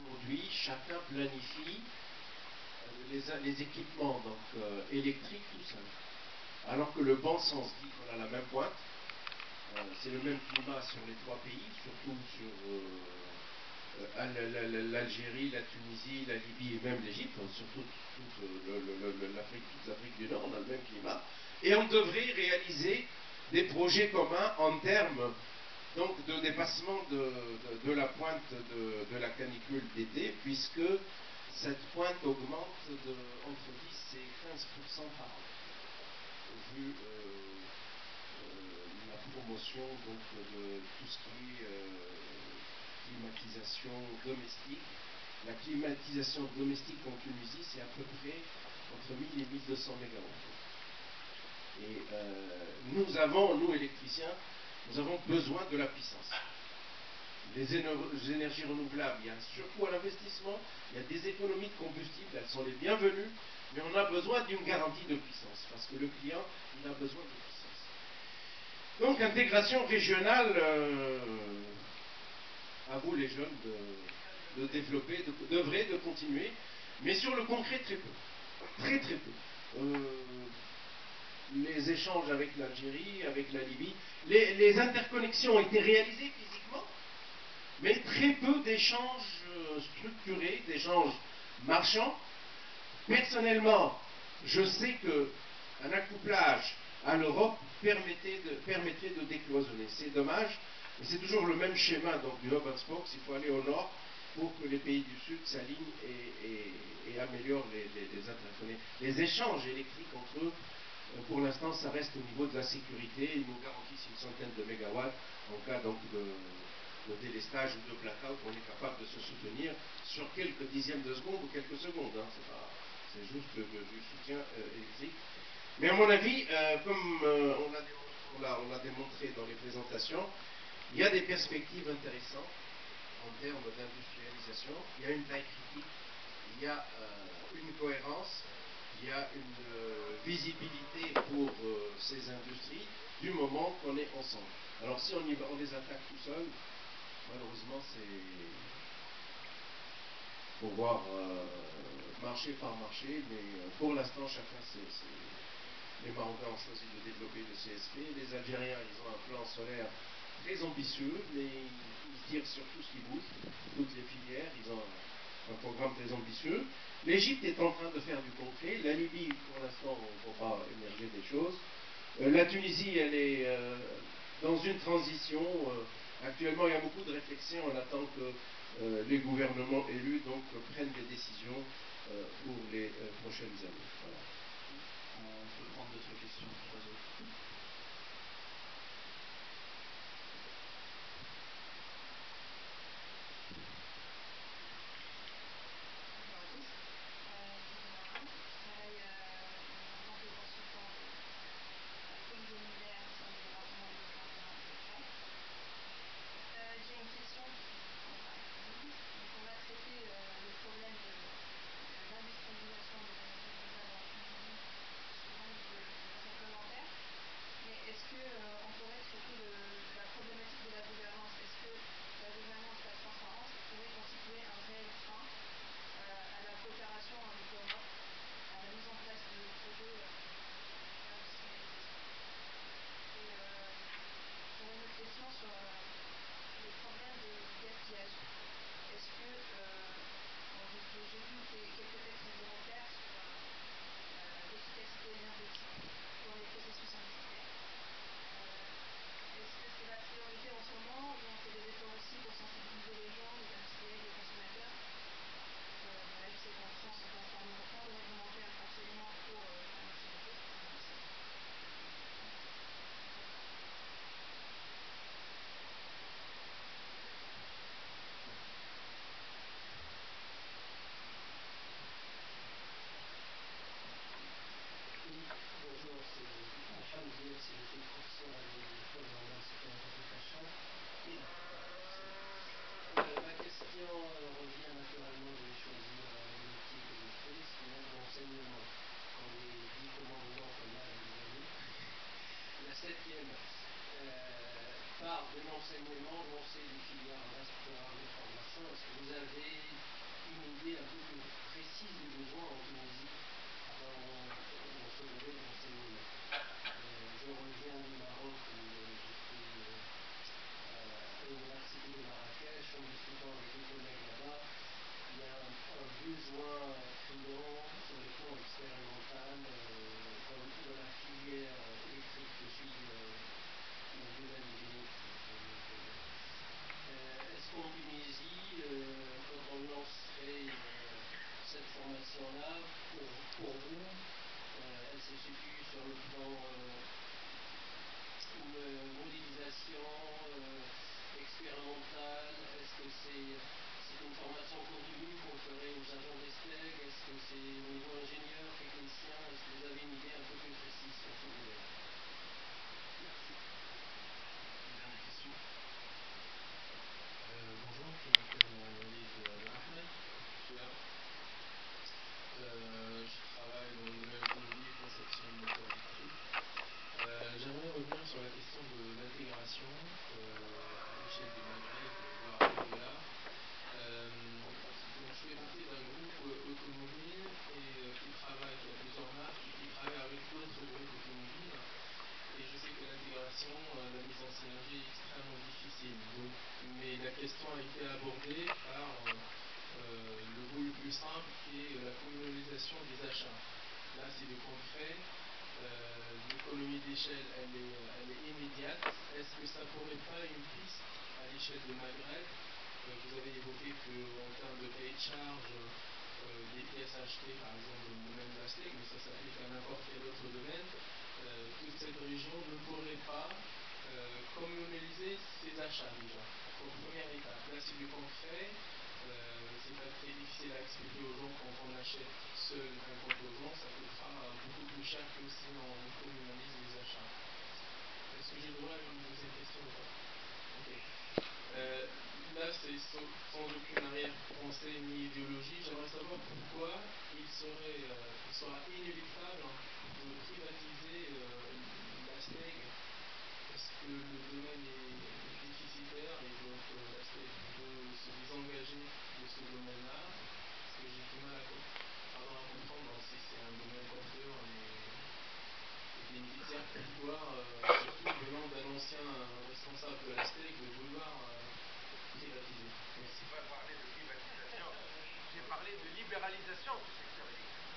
Aujourd'hui, chacun planifie les équipements électriques tout seul. Alors que le bon sens dit qu'on a la même pointe, c'est le même climat sur les trois pays, surtout sur l'Algérie, la Tunisie, la Libye et même l'Égypte, surtout toute l'Afrique du Nord, on a le même climat. Et on devrait réaliser des projets communs en termes donc de dépassement de la pointe de la canicule d'été, puisque cette pointe augmente entre 10 et 15% par an, vu la promotion donc, de tout ce qui est climatisation domestique. La climatisation domestique en Tunisie, c'est à peu près entre 1000 et 1200 mégawatts. Et nous électriciens, nous avons besoin de la puissance. Les énergies renouvelables, il y a un surcoût à l'investissement, il y a des économies de combustible, elles sont les bienvenues, mais on a besoin d'une garantie de puissance, parce que le client, il a besoin de puissance. Donc, intégration régionale, à vous les jeunes de développer, d'œuvrer, de continuer, mais sur le concret, très peu. Très très peu. Les échanges avec l'Algérie, avec la Libye, les interconnexions ont été réalisées physiquement, mais très peu d'échanges structurés, d'échanges marchands. Personnellement, je sais qu'un accouplage à l'Europe permettrait de décloisonner. C'est dommage, mais c'est toujours le même schéma donc, du hub and spoke. Il faut aller au nord pour que les pays du sud s'alignent et améliorent les échanges électriques entre eux. Pour l'instant, ça reste au niveau de la sécurité. Ils nous garantissent une centaine de mégawatts en cas donc, de délestage ou de blackout. On est capable de se soutenir sur quelques dixièmes de seconde ou quelques secondes. Hein. C'est juste du soutien électrique. Mais à mon avis, comme on l'a démontré dans les présentations, il y a des perspectives intéressantes en termes d'industrialisation. Il y a une taille critique, il y a une cohérence, il y a une visibilité pour ces industries du moment qu'on est ensemble. Alors si on les attaque tout seul, malheureusement c'est faut voir marché par marché, mais pour l'instant chacun les Marocains ont choisi de développer le CSP, les Algériens ils ont un plan solaire très ambitieux, mais ils tirent sur tout ce qui bouge, toutes les filières, ils ont un programme très ambitieux. L'Égypte est en train de faire du concret, la Libye pour l'instant on ne voit pas émerger des choses. La Tunisie elle est dans une transition, actuellement il y a beaucoup de réflexions, on attend que les gouvernements élus donc, prennent des décisions pour les prochaines années. Voilà. On peut prendre d'autres questions, trois autres. J'ai une question on a traité le problème de l'industrialisation de l'énergie renouvelable en Tunisie sous l'angle des complémentaires. rejoint Tridon sur le plan expérimental dans la filière électrique que suit le domaine génétique. Est-ce qu'en Tunisie, quand on lancerait cette formation-là, pour vous, elle se situe sur le plan modélisation expérimentale? Est-ce que c'est une formation continue qu'on ferait aux agents des STEG? Est-ce que c'est au niveau ingénieur, technicien? Est-ce que vous avez une idée un peu plus précise sur ce domaine? Merci. Une dernière question. Bonjour, je m'appelle Walid Ahmed. Je travaille dans le domaine automobile, conception de moteurs électriques. J'aimerais revenir sur la question de l'intégration à l'échelle du Maghreb, voire au-delà. Donc je fais partie d'un groupe automobile qui travaille, qui a plusieurs marques et qui travaille avec d'autres groupes automobiles. Et je sais que l'intégration, la mise en synergie est extrêmement difficile. Donc, mais la question a été abordée par le bout le plus simple qui est la communalisation des achats. Là, c'est du concret. L'économie d'échelle, elle est immédiate. Est-ce que ça ne pourrait pas une piste à l'échelle du Maghreb? Vous avez évoqué qu'en termes de cahier de charge, des pièces achetées, par exemple, dans le domaine de la STEC, mais ça s'applique à n'importe quel autre domaine. Toute cette région ne pourrait pas communaliser ses achats déjà, comme première étape. Là, c'est du concret. C'est pas très difficile à expliquer aux gens quand on achète seul un composant, ça coûtera beaucoup plus cher que si on communalise les achats. Est-ce que j'ai le droit à une deuxième question ou pas? Ok. Là, c'est sans aucune arrière-pensée ni idéologie. J'aimerais savoir pourquoi il sera inéluctable de privatiser la STEG. Est-ce que le domaine est déficitaire et donc la STEG veut se désengager de ce domaine-là? Parce que j'ai du mal à comprendre si c'est un domaine porteur et bénéficiaire pouvoir, surtout venant d'un ancien responsable de la STEG, de vouloir privatiser. Merci. Je vais parler de privatisation. J'ai parlé de libéralisation du secteur électrique.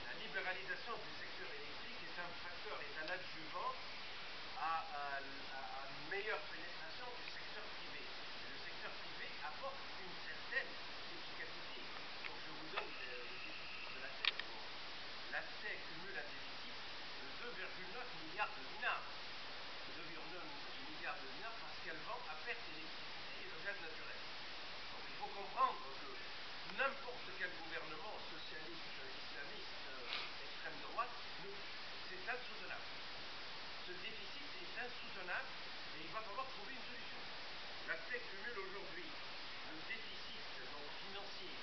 La libéralisation du secteur électrique est un facteur, est un adjuvant à une meilleure pénétration du secteur privé. Et le secteur privé apporte une certaine efficacité. Donc je vous donne le déficit de la STEG. La STEG cumule un déficit de 2,9 milliards de dinars. 2,9 milliards de dinars parce qu'elle vend à perte l'électricité et le gaz naturel. Donc il faut comprendre que n'importe quel gouvernement socialiste, islamiste, extrême droite, c'est insoutenable. Ce déficit est insoutenable et il va falloir trouver une solution. La STEC cumule aujourd'hui le déficit donc, financier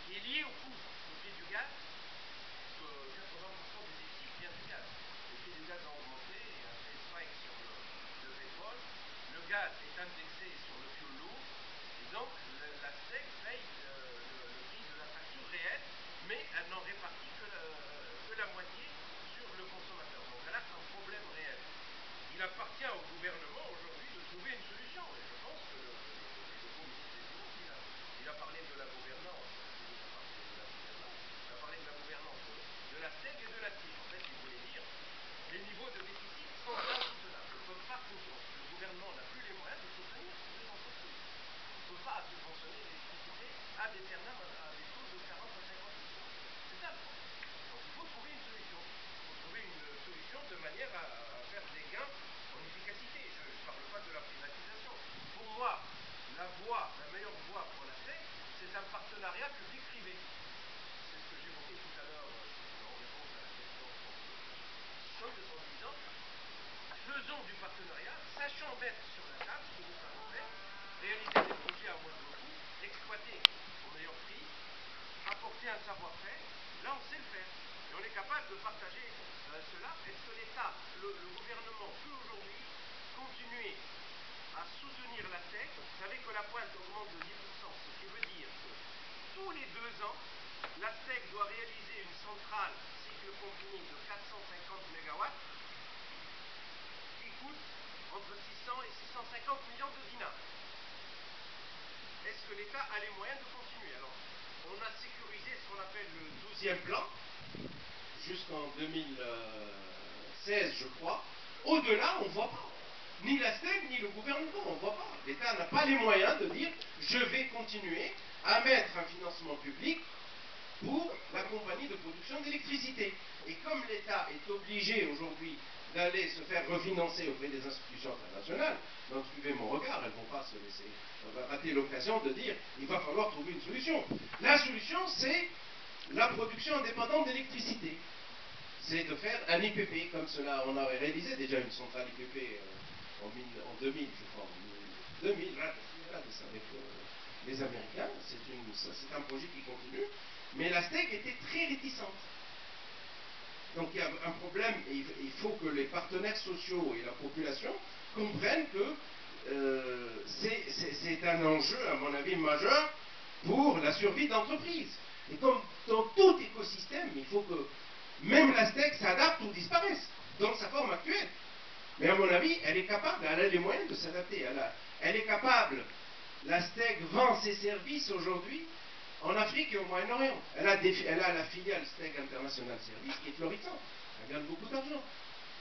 qui est lié au prix du gaz. 80% du déficit vient du gaz. Les prix du gaz ont augmenté, il y a un fait spike sur le pétrole. Le gaz est indexé sur le fioul lourd et donc la STEC paye le prix de la facture réelle, mais elle n'en répartit que la moitié sur le consommateur. Donc elle a un problème réel. Il appartient au gouvernement aujourd'hui de trouver une solution. Et je pense que le nouveau ministre des Finances, il a parlé de la gouvernance. Il a parlé de la gouvernance de la STEG et de la TIF. En fait, il voulait dire les niveaux de déficit sont insoutenables. Ne peuvent pas continuer. Le gouvernement n'a plus les moyens de soutenir ces deux entreprises. On ne peut pas subventionner l'électricité à des termes à des taux de 40 à 50%. C'est ça le problème. Donc il faut trouver une solution. Il faut trouver une solution de manière à faire des gains en efficacité. Je ne parle pas de la privatisation. Pour moi, la meilleure voie pour la STEC, c'est un partenariat public-privé. C'est ce que j'évoquais tout à l'heure en réponse à la question en disant faisons du partenariat, sachant mettre sur la table ce que nous savons faire, réaliser des projets à moindre coût, exploiter au meilleur prix, apporter un savoir-faire. Là, on sait le faire. Et on est capable de partager cela. Est-ce que l'État, le gouvernement peut aujourd'hui continuer à soutenir la STEC? Vous savez que la pointe augmente de 10%, ce qui veut dire que tous les 2 ans, la STEC doit réaliser une centrale cycle combiné de 450 MW qui coûte entre 600 et 650 millions de dinars. Est-ce que l'État a les moyens de continuer? Alors, on on a sécurisé ce qu'on appelle le 12e plan, jusqu'en 2016, je crois. Au-delà, on ne voit pas. Ni la STEC, ni le gouvernement, on ne voit pas. L'État n'a pas les moyens de dire je vais continuer à mettre un financement public pour la compagnie de production d'électricité. Et comme l'État est obligé aujourd'hui d'aller se faire refinancer auprès des institutions internationales, donc suivez mon regard, elles ne vont pas se laisser rater l'occasion de dire il va falloir trouver une solution. La solution, c'est la production indépendante d'électricité. C'est de faire un IPP, comme cela, on avait réalisé déjà une centrale IPP en 2000, je crois, en 2000, avec les Américains. C'est un projet qui continue. Mais la STEC était très réticente. Donc il y a un problème, et il faut que les partenaires sociaux et la population comprennent que c'est un enjeu, à mon avis, majeur pour la survie d'entreprise. Et comme dans tout écosystème, il faut que même la STEC s'adapte ou disparaisse dans sa forme actuelle. Mais à mon avis, elle est capable, elle a les moyens de s'adapter. Elle est capable, la STEC vend ses services aujourd'hui en Afrique et au Moyen-Orient. Elle a la filiale STEC International Service qui est florissante. Elle gagne beaucoup d'argent.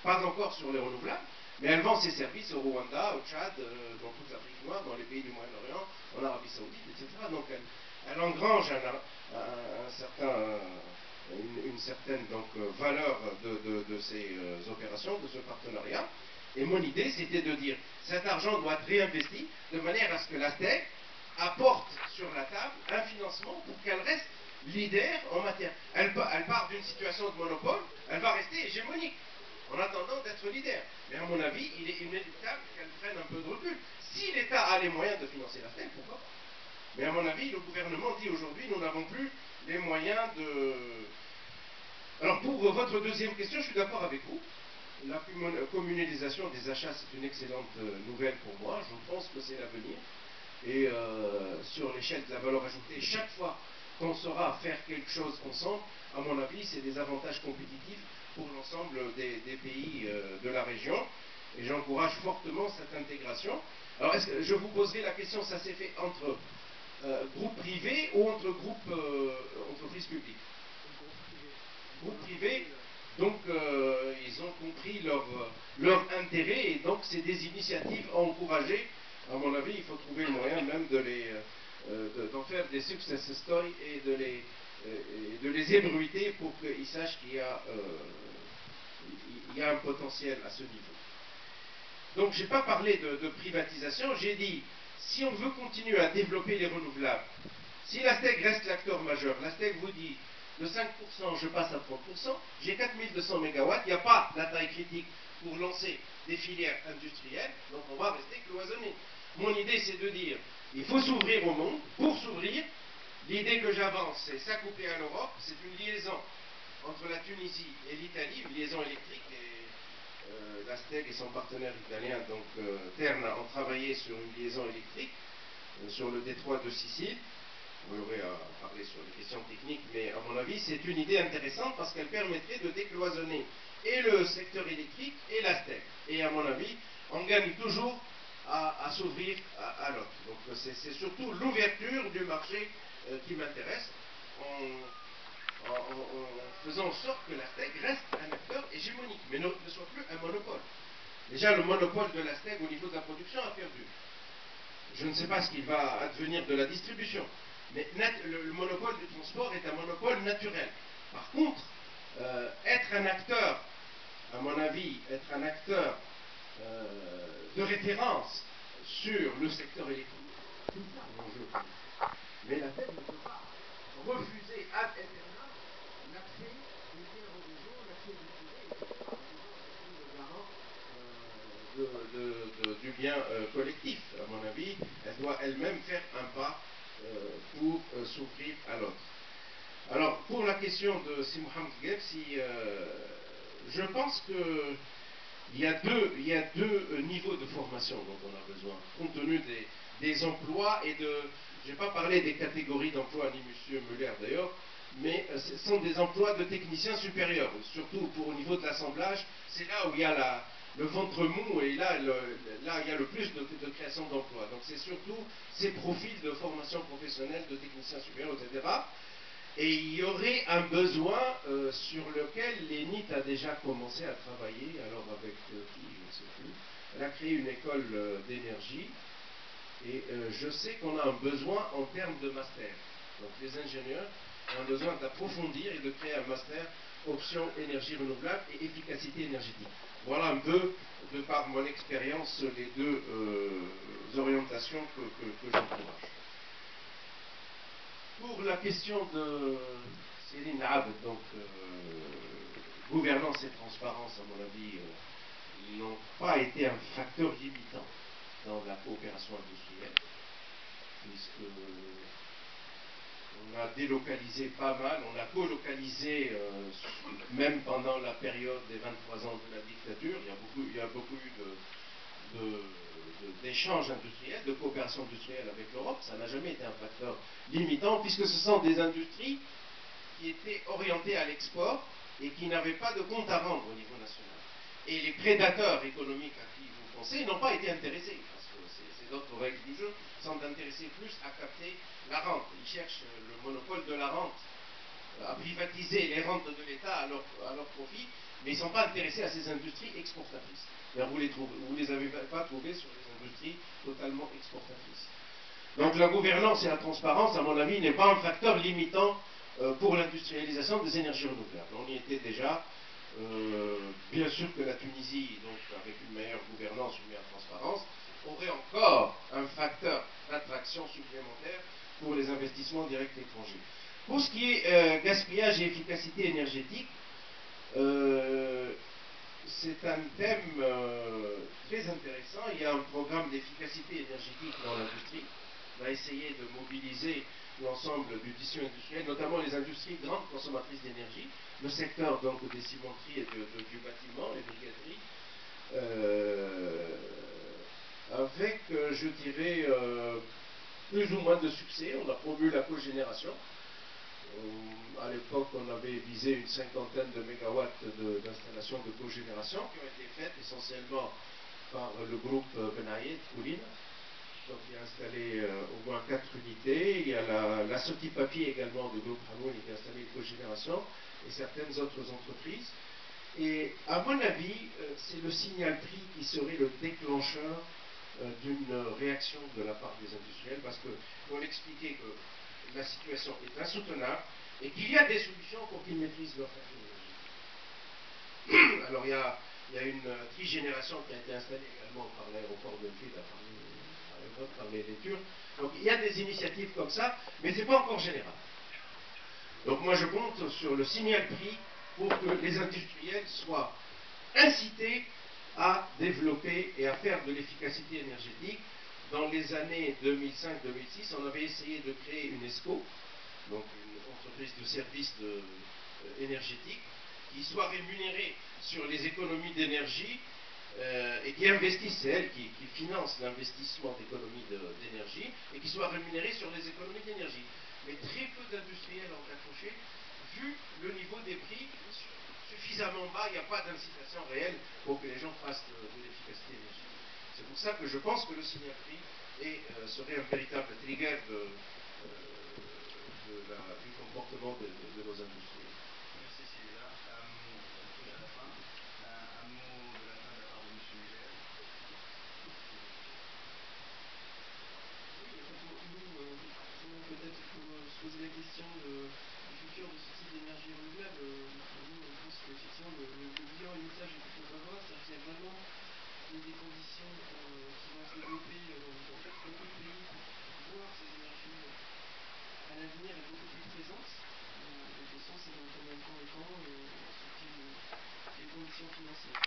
Pas encore sur les renouvelables, mais elle vend ses services au Rwanda, au Tchad, dans toute l'Afrique noire, dans les pays du Moyen-Orient, en Arabie Saoudite, etc. Donc elle engrange une certaine valeur de ces opérations, de ce partenariat. Et mon idée, c'était de dire, cet argent doit être réinvesti de manière à ce que la STEC apporte sur la table un financement pour qu'elle reste leader en matière. Elle part d'une situation de monopole, elle va rester hégémonique en attendant d'être leader. Mais à mon avis, il est inéluctable qu'elle prenne un peu de recul. Si l'État a les moyens de financer la STEC, pourquoi pas? Mais à mon avis, le gouvernement dit aujourd'hui, nous n'avons plus les moyens de... Alors pour votre deuxième question, je suis d'accord avec vous. La communalisation des achats, c'est une excellente nouvelle pour moi. Je pense que c'est l'avenir. Et sur l'échelle de la valeur ajoutée, chaque fois qu'on saura faire quelque chose ensemble, à mon avis, c'est des avantages compétitifs pour l'ensemble des pays de la région. Et j'encourage fortement cette intégration. Alors, je vous poserai la question, ça s'est fait entre groupes privés ou entre groupes entreprises publiques? Groupe privé, donc ils ont compris leur intérêt et donc c'est des initiatives à encourager. À mon avis, il faut trouver le moyen même d'en faire des success stories et de les ébruiter pour qu'ils sachent qu'il y a un potentiel à ce niveau. Donc, je n'ai pas parlé de privatisation, j'ai dit, si on veut continuer à développer les renouvelables, si la STEC reste l'acteur majeur, la STEC vous dit, de 5%, je passe à 30%, j'ai 4200 MW, il n'y a pas la taille critique pour lancer des filières industrielles, donc on va rester cloisonné. Mon idée, c'est de dire, il faut s'ouvrir au monde. Pour s'ouvrir, l'idée que j'avance, c'est s'accouper à l'Europe, c'est une liaison entre la Tunisie et l'Italie, une liaison électrique, et la STEC et son partenaire italien, donc Terna, ont travaillé sur une liaison électrique sur le détroit de Sicile. On aurait à parler sur les questions techniques, mais à mon avis, c'est une idée intéressante parce qu'elle permettrait de décloisonner et le secteur électrique et la STEC. Et à mon avis, on gagne toujours à s'ouvrir à l'autre. Donc c'est surtout l'ouverture du marché qui m'intéresse en faisant en sorte que la STEC reste un acteur hégémonique, mais ne soit plus un monopole. Déjà, le monopole de la STEC au niveau de la production a perdu. Je ne sais pas ce qu'il va advenir de la distribution, mais le monopole du transport est un monopole naturel. Par contre, être un acteur, à mon avis, être un acteur de référence sur le secteur électrique, tout ça est l'enjeu. Mais la STEC ne peut pas refuser ad aeternam l'accès du tiers au réseau, l'accès du privé, etc. Le garant du bien collectif, à mon avis, elle doit elle-même faire un pas pour s'ouvrir à l'autre. Alors, pour la question de Si Mohamed Gheb, je pense que il y a deux niveaux de formation dont on a besoin, compte tenu des emplois et de... Je n'ai pas parlé des catégories d'emplois, ni M. Muller d'ailleurs, mais ce sont des emplois de techniciens supérieurs, surtout au niveau de l'assemblage, c'est là où il y a le ventre mou, et là, là il y a le plus de création d'emplois. Donc c'est surtout ces profils de formation professionnelle, de techniciens supérieurs, etc. Et il y aurait un besoin sur lequel l'ENIT a déjà commencé à travailler, alors avec qui, je ne sais plus. Elle a créé une école d'énergie, et je sais qu'on a un besoin en termes de master. Donc les ingénieurs ont un besoin d'approfondir et de créer un master option énergie renouvelable et efficacité énergétique. Voilà un peu, de par mon expérience, les deux orientations que j'encourage. Pour la question de Céline Abd, donc gouvernance et transparence, à mon avis, n'ont pas été un facteur limitant dans la coopération industrielle, puisque on a délocalisé pas mal, on a colocalisé, même pendant la période des 23 ans de la dictature, il y a beaucoup eu d'échanges industriels, de coopération industrielle avec l'Europe. Ça n'a jamais été un facteur limitant, puisque ce sont des industries qui étaient orientées à l'export et qui n'avaient pas de compte à rendre au niveau national. Et les prédateurs économiques à qui vous pensez n'ont pas été intéressés, parce que c'est d'autres règles du jeu, sont intéressés plus à capter la rente. Ils cherchent le monopole de la rente, à privatiser les rentes de l'État à leur profit, mais ils ne sont pas intéressés à ces industries exportatrices. Vous ne les avez pas trouvées sur les industries totalement exportatrices. Donc la gouvernance et la transparence, à mon avis, n'est pas un facteur limitant pour l'industrialisation des énergies renouvelables. On y était déjà. Bien sûr que la Tunisie, donc avec une meilleure gouvernance, une meilleure transparence, aurait encore un facteur d'attraction supplémentaire pour les investissements directs étrangers. Pour ce qui est gaspillage et efficacité énergétique, c'est un thème très intéressant. Il y a un programme d'efficacité énergétique dans l'industrie. On a essayé de mobiliser l'ensemble du tissu industriel, notamment les industries grandes consommatrices d'énergie, le secteur donc des cimenteries et du bâtiment, les briqueteries, avec, je dirais, plus ou moins de succès. On a promu la cogénération. À l'époque, on avait visé une cinquantaine de mégawatts d'installations de cogénération qui ont été faites essentiellement par le groupe Benaïd, Kouline. Donc il a installé au moins 4 unités. Il y a la Soti Papier également du groupe Hamoun qui a installé une cogénération et certaines autres entreprises. Et à mon avis, c'est le signal prix qui serait le déclencheur d'une réaction de la part des industriels, parce qu'il faut expliquer que la situation est insoutenable et qu'il y a des solutions pour qu'ils maîtrisent leur facture énergétique. Alors il y a une trigénération qui a été installée également par l'aéroport de Fid, par les Turcs. Donc il y a des initiatives comme ça, mais ce n'est pas encore général. Donc moi je compte sur le signal prix pour que les industriels soient incités à développer et à faire de l'efficacité énergétique. Dans les années 2005-2006, on avait essayé de créer une ESCO, donc une entreprise de services énergétiques, qui soit rémunérée sur les économies d'énergie et qui investisse, c'est elle qui finance l'investissement d'économies d'énergie, et qui soit rémunérée sur les économies d'énergie. Mais très peu d'industriels ont accroché, vu le niveau des prix suffisamment bas, il n'y a pas d'incitation réelle pour que les gens fassent de l'efficacité énergétique. C'est pour ça que je pense que le signal prix serait un véritable trigger du comportement de nos industries. Merci Sylvia. On touche à la fin. Un mot de la fin de la part de M. Muller. Oui, nous, peut-être pour se poser la question du futur de ce type d'énergie renouvelable, nous, on pense qu'effectivement, le bilan et le message est plutôt favorable, c'est-à-dire qu'il y a vraiment des conditions qui vont se développer dans beaucoup de pays pour voir ces énergies à l'avenir être beaucoup plus présentes. La question, c'est dans combien de temps et quand et sous quelles conditions financières.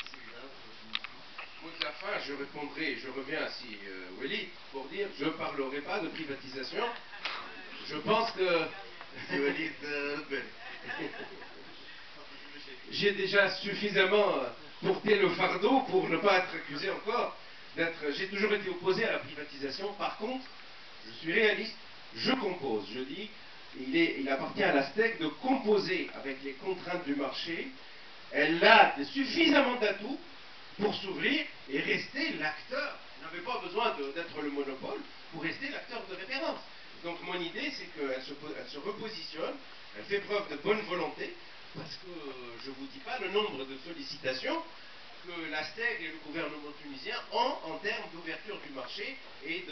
Sylvia, votre financement. Mot de la fin, je répondrai, je reviens à Walid pour dire, je ne parlerai pas de privatisation. Je pense que j'ai déjà suffisamment porté le fardeau pour ne pas être accusé encore d'être... J'ai toujours été opposé à la privatisation. Par contre, je suis réaliste, je compose. Je dis, il appartient à la STEC de composer avec les contraintes du marché Elle a suffisamment d'atouts pour s'ouvrir et rester l'acteur. Elle n'avait pas besoin d'être le monopole pour rester l'acteur de référence. Donc mon idée, c'est qu'elle se repositionne, elle fait preuve de bonne volonté, parce que je ne vous dis pas le nombre de sollicitations que la STEG et le gouvernement tunisien ont en termes d'ouverture du marché et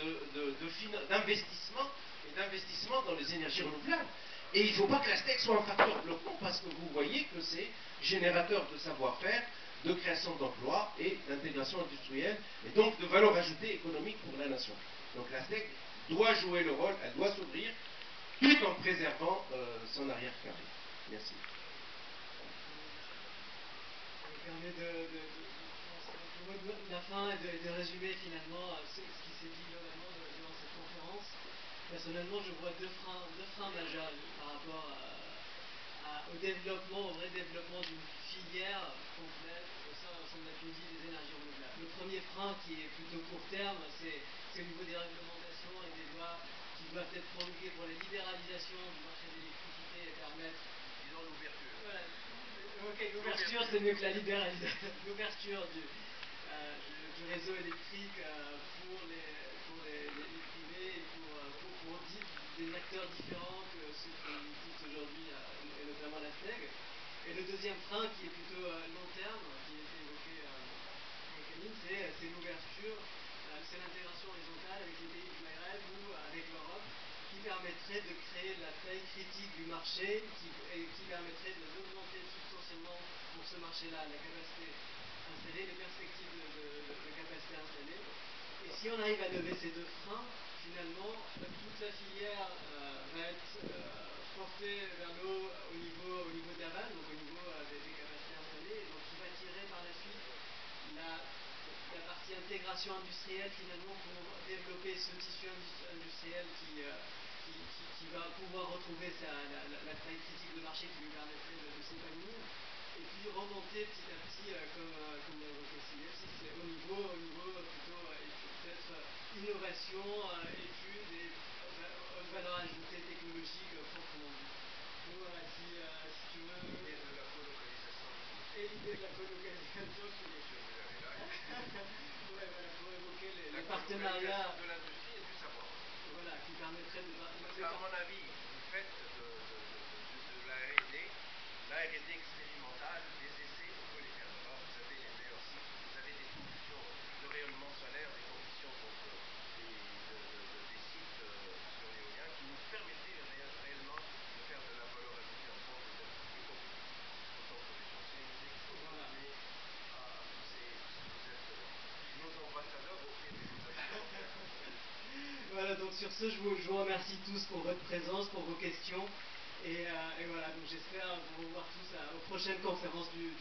d'investissement dans les énergies renouvelables. Et il ne faut pas que la STEG soit un facteur bloquant, parce que vous voyez que c'est générateur de savoir-faire, de création d'emplois et d'intégration industrielle, et donc de valeur ajoutée économique pour la nation. Donc la STEG doit jouer le rôle, elle doit s'ouvrir, tout en préservant son arrière-carré. Merci. Ça me permet de la fin et de résumer finalement ce qui s'est dit globalement durant cette conférence. Personnellement, je vois deux freins majeurs par rapport au développement, au vrai développement d'une filière complète au sein de la Tunisie des énergies renouvelables. Le premier frein, qui est plutôt court terme, c'est au niveau des réglementations et des lois qui doivent être promulguées pour la libéralisation du marché de l'électricité et permettre... Disons l'ouverture. Voilà. Ok, l'ouverture, c'est mieux que la libéralisation. L'ouverture du réseau électrique pour les privés et pour des acteurs différents que ceux qui existent aujourd'hui, et notamment la STEG. Et le deuxième frein, qui est plutôt long terme, qui a été évoqué avec Camille, c'est l'ouverture, c'est l'intégration horizontale avec les pays du Maghreb ou avec l'Europe, qui permettrait de créer la taille critique du marché et qui permettrait d'augmenter substantiellement pour ce marché-là la capacité installée, les perspectives de capacité installée. Et si on arrive à lever ces deux freins, finalement, toute la filière va être portée vers le haut au niveau d'aval, donc au niveau des capacités installées, et donc qui va tirer par la suite la partie intégration industrielle finalement pour développer ce tissu industriel qui va pouvoir retrouver la taille critique de marché qui lui permettrait de s'épanouir. Et puis remonter petit à petit, comme l'a évoqué Sylvie, c'est au niveau plutôt peut-être innovation, études et valeur ajoutée technologique proprement dit. Donc voilà, si tu veux. Et de la colocalisation. Et l'idée de la colocalisation qui est. Ouais, voilà, pour évoquer les partenariats. De l'industrie et du savoir. Voilà, qui permettraient de. Parce qu'à mon avis, du fait de la R&D, la R&D expérimentale, des essais, on peut les faire là-bas. Vous avez les meilleurs sites, vous avez des conditions de rayonnement solaire, des conditions donc, des sites sur l'éolien qui nous permettaient réellement de faire de la valeur ajoutée ensemble et d'être plus compétitifs en tant que région. C'est une idée qu'il faut donner à tous ces, puisque vous êtes nos ambassadeurs auprès des États-Unis. Voilà, donc sur ce, je vous remercie tous pour votre présence, pour vos questions. Et voilà, donc j'espère vous revoir tous aux prochaines conférences du